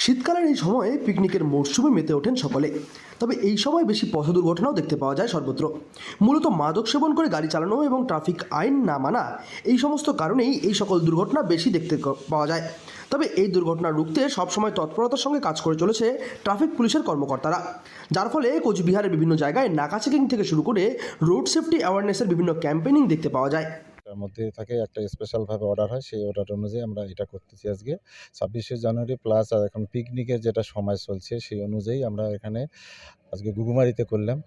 শীতকালের এই সময়ে পিকনিকের মরশুমে মেতে ওঠেন সকলে। তবে এই সময় বেশি পথ দুর্ঘটনাও দেখতে পাওয়া যায় সর্বত্র। মূলত মাদক সেবন করে গাড়ি চালানো এবং ট্রাফিক আইন না মানা, এই সমস্ত কারণেই এই সকল দুর্ঘটনা বেশি দেখতে পাওয়া যায়। তবে এই দুর্ঘটনা রুখতে সবসময় তৎপরতার সঙ্গে কাজ করে চলেছে ট্রাফিক পুলিশের কর্মকর্তারা, যার ফলে কোচবিহারের বিভিন্ন জায়গায় নাকা চেকিং থেকে শুরু করে রোড সেফটি অ্যাওয়ারনেসের বিভিন্ন ক্যাম্পেইনিং দেখতে পাওয়া যায়। তার মধ্যে থাকে একটা স্পেশালভাবে অর্ডার হয়, সেই অর্ডার অনুযায়ী আমরা এটা করতেছি আজকে ২৬শে জানুয়ারি প্লাস। আর এখন পিকনিকের যেটা সময় চলছে সেই অনুযায়ী আমরা এখানে আজকে ঘুঘুমারিতে করলাম।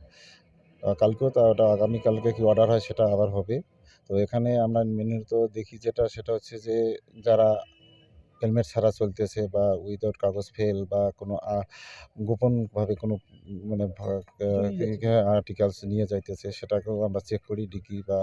কালকেও তা ওটা আগামীকালকে কি অর্ডার হয় সেটা আবার হবে। তো এখানে আমরা মেনুত দেখি সেটা হচ্ছে যে যারা হেলমেট ছাড়া চলতেছে বা উইদাউট কাগজ ফেল বা কোনো গোপনভাবে কোনো মানে আর্টিকেলস নিয়ে যাইতেছে, সেটাকেও আমরা চেক করি। ডিগ্রি বা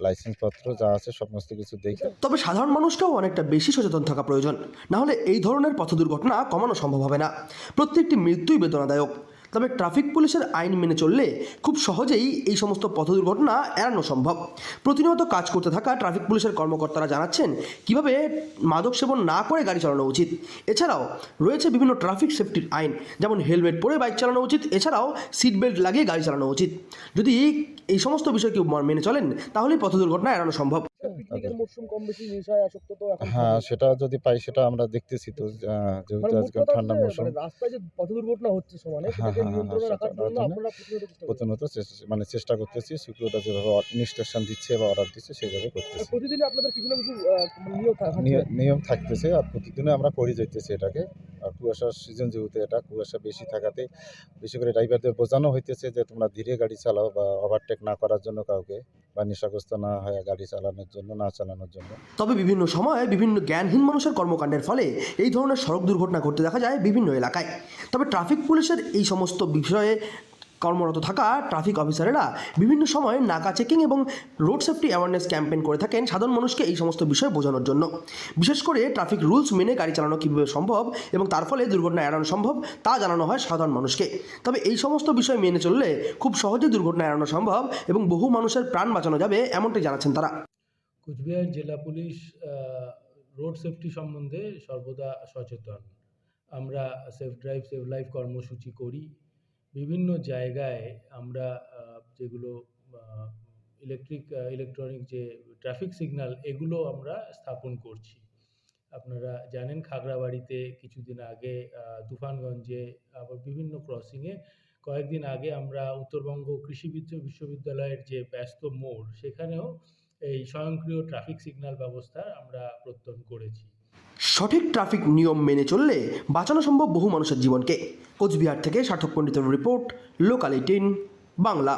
লাইসেন্সপত্র যা আছে সমস্ত কিছু দেখি। তবে সাধারণ মানুষকেও অনেকটা বেশি সচেতন থাকা প্রয়োজন, না হলে এই ধরনের পথ দুর্ঘটনা কমানো সম্ভব হবে না। প্রত্যেকটি মৃত্যুই বেদনাদায়ক। তবে ট্রাফিক পুলিশের আইন মেনে চললে খুব সহজেই এই সমস্ত পথ দুর্ঘটনা এড়ানো সম্ভব। প্রতিনিয়ত কাজ করতে থাকা ট্রাফিক পুলিশের কর্মকর্তারা জানাচ্ছেন কিভাবে মাদক সেবন না করে গাড়ি চালানো উচিত। এছাড়াও রয়েছে বিভিন্ন ট্রাফিক সেফটির আইন, যেমন হেলমেট পরে বাইক চালানো উচিত, এছাড়াও সিট বেল্ট লাগিয়ে গাড়ি চালানো উচিত। যদি এই সমস্ত বিষয় কেউ মেনে চলেন তাহলেই পথ দুর্ঘটনা এড়ানো সম্ভব। পিকনিকের মরশুম কম বেশি নেশায় আসক্ত তো এখন হ্যাঁ, সেটা যদি পাই সেটা আমরা দেখতেছি। তো যেহেতু মানে আজকে মোট কথা ঠান্ডা হচ্ছে মৌসুম, মানে রাস্তায় যে পথ দুর্ঘটনা হচ্ছে সমানে সেটাকে নিয়ন্ত্রণে রাখার জন্য আপনারা প্রতিনিয়ত চেষ্টা করতেছি। সিকিউরিটি যেভাবে ইনস্ট্রাকশন দিচ্ছে বা অর্ডার দিচ্ছে সেইভাবে করতেছি। প্রতিদিন আপনাদের কিছু না কিছু নিয়ম থাকতেছে আর প্রতিদিনে আমরা করে যাইতেছি এটাকে। আর কুয়াশার সিজন যেহেতু, এটা কুয়াশা বেশি থাকাতে বেশি করে ড্রাইভারদের বোঝানো হইতেছে যে তোমরা ধীরে গাড়ি চালাও বা ওভারটেক না করার জন্য কাউকে, বা নেশাগ্রস্ত না হয়ে গাড়ি চালানোর জন্য। তবে বিভিন্ন সময়ে বিভিন্ন জ্ঞানহীন মানুষের কর্মকাণ্ডের ফলে এই ধরনের সড়ক দুর্ঘটনা ঘটতে দেখা যায় বিভিন্ন এলাকায়। তবে ট্রাফিক পুলিশের এই সমস্ত বিষয়ে কর্মরত থাকা ট্রাফিক অফিসারেরা বিভিন্ন সময়ে নাকা চেকিং এবং রোড সেফটি অ্যাওয়ারনেস ক্যাম্পেইন করে থাকেন সাধারণ মানুষকে এই সমস্ত বিষয় বোঝানোর জন্য। বিশেষ করে ট্রাফিক রুলস মেনে গাড়ি চালানো কীভাবে সম্ভব এবং তার ফলে দুর্ঘটনা এড়ানো সম্ভব তা জানানো হয় সাধারণ মানুষকে। তবে এই সমস্ত বিষয় মেনে চললে খুব সহজে দুর্ঘটনা এড়ানো সম্ভব এবং বহু মানুষের প্রাণ বাঁচানো যাবে, এমনটাই জানাচ্ছেন তারা। কোচবিহার জেলা পুলিশ রোড সেফটি সম্বন্ধে সর্বদা সচেতন। আমরা সেফ ড্রাইভ সেভ লাইফ কর্মসূচি করি। বিভিন্ন জায়গায় আমরা যেগুলো ইলেকট্রনিক যে ট্রাফিক সিগন্যাল এগুলো আমরা স্থাপন করছি। আপনারা জানেন খাগড়াবাড়িতে কিছুদিন আগে, তুফানগঞ্জে, আবার বিভিন্ন ক্রসিংয়ে কয়েকদিন আগে আমরা উত্তরবঙ্গ কৃষি বিশ্ববিদ্যালয়ের যে ব্যস্ত মোড় সেখানেও এই স্বয়ংক্রিয় ট্রাফিক সিগন্যাল ব্যবস্থা আমরা প্রত্যয়ন করেছি। সঠিক ট্রাফিক নিয়ম মেনে চললে বাঁচানো সম্ভব বহু মানুষের জীবনকে। কোচবিহার থেকে সার্থক পণ্ডিতের রিপোর্ট, লোকাল 18 বাংলা।